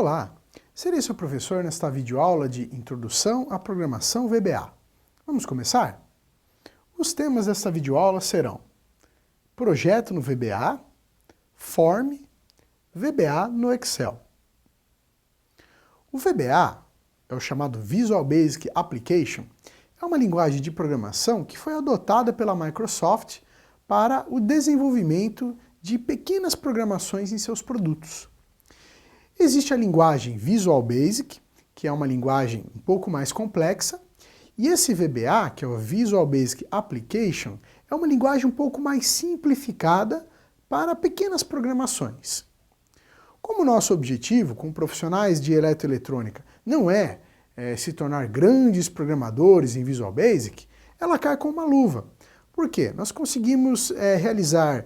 Olá, serei seu professor nesta videoaula de Introdução à Programação VBA. Vamos começar? Os temas desta videoaula serão Projeto no VBA, Form, VBA no Excel. O VBA, é o chamado Visual Basic Application, é uma linguagem de programação que foi adotada pela Microsoft para o desenvolvimento de pequenas programações em seus produtos. Existe a linguagem Visual Basic, que é uma linguagem um pouco mais complexa, e esse VBA, que é o Visual Basic Application, é uma linguagem um pouco mais simplificada para pequenas programações. Como nosso objetivo, como profissionais de eletroeletrônica, não é se tornar grandes programadores em Visual Basic, ela cai com uma luva. Por quê? Nós conseguimos realizar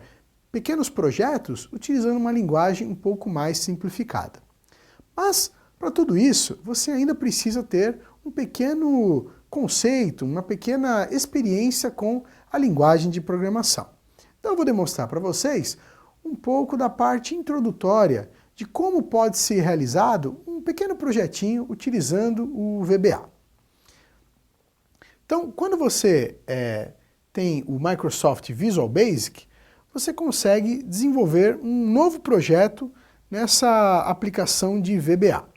pequenos projetos utilizando uma linguagem um pouco mais simplificada. Mas, para tudo isso, você ainda precisa ter um pequeno conceito, uma pequena experiência com a linguagem de programação. Então eu vou demonstrar para vocês um pouco da parte introdutória de como pode ser realizado um pequeno projetinho utilizando o VBA. Então, quando você tem o Microsoft Visual Basic, você consegue desenvolver um novo projeto nessa aplicação de VBA.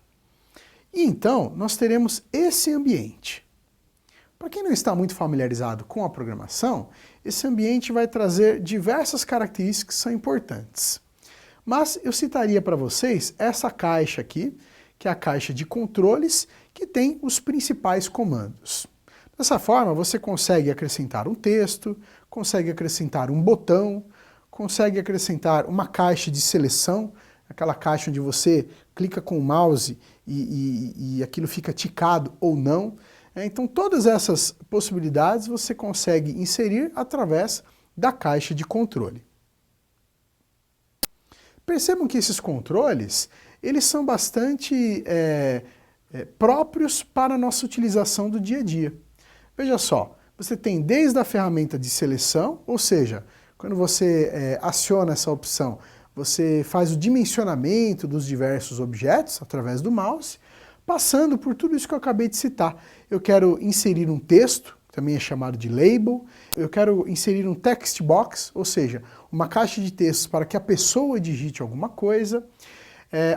E então, nós teremos esse ambiente. Para quem não está muito familiarizado com a programação, esse ambiente vai trazer diversas características que são importantes. Mas eu citaria para vocês essa caixa aqui, que é a caixa de controles, que tem os principais comandos. Dessa forma, você consegue acrescentar um texto, consegue acrescentar um botão, consegue acrescentar uma caixa de seleção, aquela caixa onde você clica com o mouse e aquilo fica ticado ou não. Então todas essas possibilidades você consegue inserir através da caixa de controle. Percebam que esses controles, eles são bastante próprios para a nossa utilização do dia a dia. Veja só, você tem desde a ferramenta de seleção, ou seja, quando você aciona essa opção, você faz o dimensionamento dos diversos objetos através do mouse, passando por tudo isso que eu acabei de citar. Eu quero inserir um texto, também é chamado de label, eu quero inserir um text box, ou seja, uma caixa de textos para que a pessoa digite alguma coisa,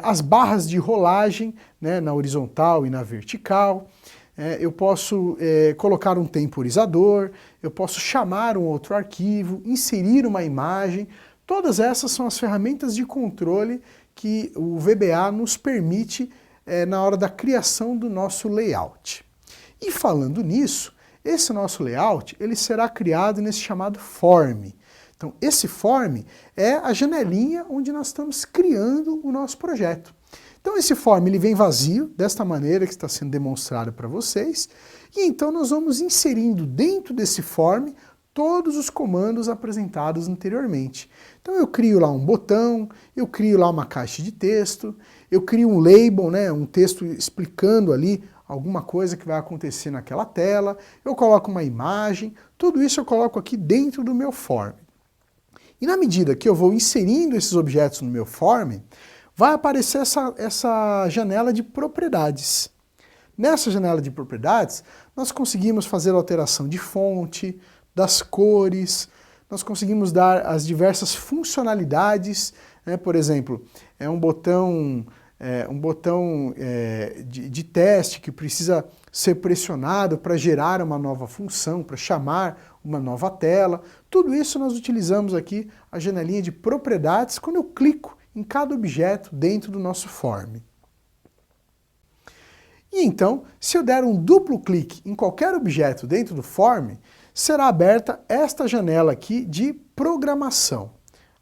as barras de rolagem, né, na horizontal e na vertical, eu posso colocar um temporizador, eu posso chamar um outro arquivo, inserir uma imagem. Todas essas são as ferramentas de controle que o VBA nos permite na hora da criação do nosso layout. E falando nisso, esse nosso layout ele será criado nesse chamado form. Então esse form é a janelinha onde nós estamos criando o nosso projeto. Então esse form ele vem vazio, desta maneira que está sendo demonstrado para vocês, e então nós vamos inserindo dentro desse form todos os comandos apresentados anteriormente. Então eu crio lá um botão, eu crio lá uma caixa de texto, eu crio um label, né, um texto explicando ali alguma coisa que vai acontecer naquela tela, eu coloco uma imagem, tudo isso eu coloco aqui dentro do meu form. E na medida que eu vou inserindo esses objetos no meu form, vai aparecer essa janela de propriedades. Nessa janela de propriedades, nós conseguimos fazer alteração de fonte, das cores, nós conseguimos dar as diversas funcionalidades, né? Por exemplo, um botão de teste que precisa ser pressionado para gerar uma nova função, para chamar uma nova tela. Tudo isso nós utilizamos aqui a janelinha de propriedades quando eu clico em cada objeto dentro do nosso form. E então, se eu der um duplo clique em qualquer objeto dentro do form, será aberta esta janela aqui de programação.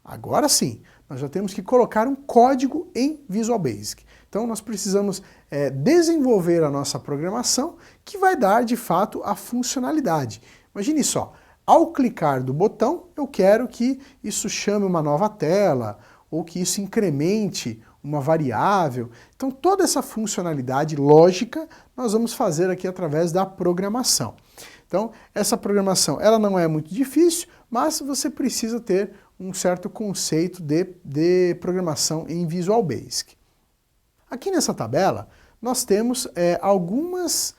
Agora sim, nós já temos que colocar um código em Visual Basic. Então nós precisamos desenvolver a nossa programação que vai dar de fato a funcionalidade. Imagine só, ao clicar do botão, eu quero que isso chame uma nova tela, ou que isso incremente uma variável. Então toda essa funcionalidade lógica nós vamos fazer aqui através da programação. Então essa programação ela não é muito difícil, mas você precisa ter um certo conceito de programação em Visual Basic. Aqui nessa tabela, nós temos algumas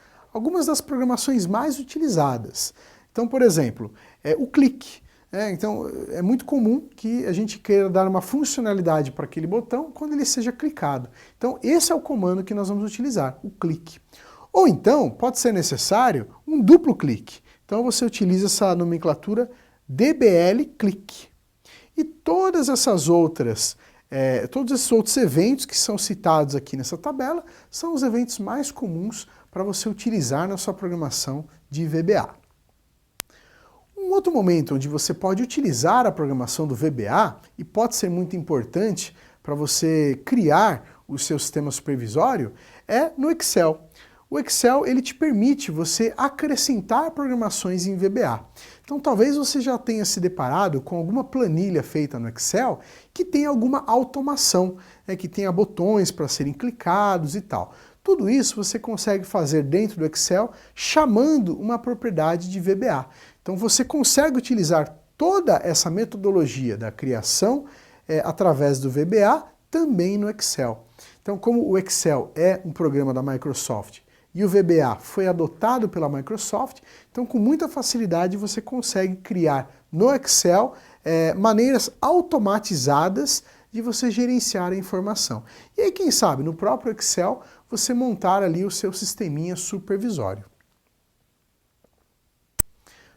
das programações mais utilizadas. Então, por exemplo, o clique. Então, é muito comum que a gente queira dar uma funcionalidade para aquele botão quando ele seja clicado. Então, esse é o comando que nós vamos utilizar, o clique. Ou então, pode ser necessário um duplo clique. Então, você utiliza essa nomenclatura DBL click. E todos esses outros eventos que são citados aqui nessa tabela são os eventos mais comuns para você utilizar na sua programação de VBA. Um outro momento onde você pode utilizar a programação do VBA, e pode ser muito importante para você criar o seu sistema supervisório, é no Excel. O Excel ele te permite você acrescentar programações em VBA. Então talvez você já tenha se deparado com alguma planilha feita no Excel que tenha alguma automação, que tenha botões para serem clicados e tal. Tudo isso você consegue fazer dentro do Excel chamando uma propriedade de VBA. Então você consegue utilizar toda essa metodologia da criação através do VBA também no Excel. Então como o Excel é um programa da Microsoft e o VBA foi adotado pela Microsoft, então com muita facilidade você consegue criar no Excel maneiras automatizadas de você gerenciar a informação. E aí, quem sabe, no próprio Excel, você montar ali o seu sisteminha supervisório.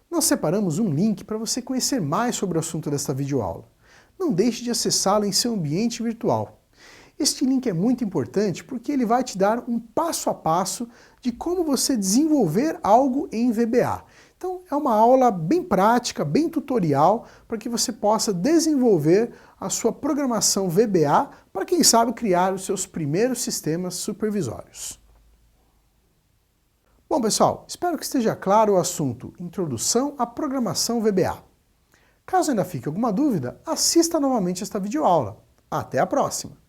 Nós separamos um link para você conhecer mais sobre o assunto desta videoaula. Não deixe de acessá-lo em seu ambiente virtual. Este link é muito importante porque ele vai te dar um passo a passo de como você desenvolver algo em VBA. Então é uma aula bem prática, bem tutorial, para que você possa desenvolver a sua programação VBA para, quem sabe, criar os seus primeiros sistemas supervisórios. Bom, pessoal, espero que esteja claro o assunto Introdução à Programação VBA. Caso ainda fique alguma dúvida, assista novamente esta videoaula. Até a próxima!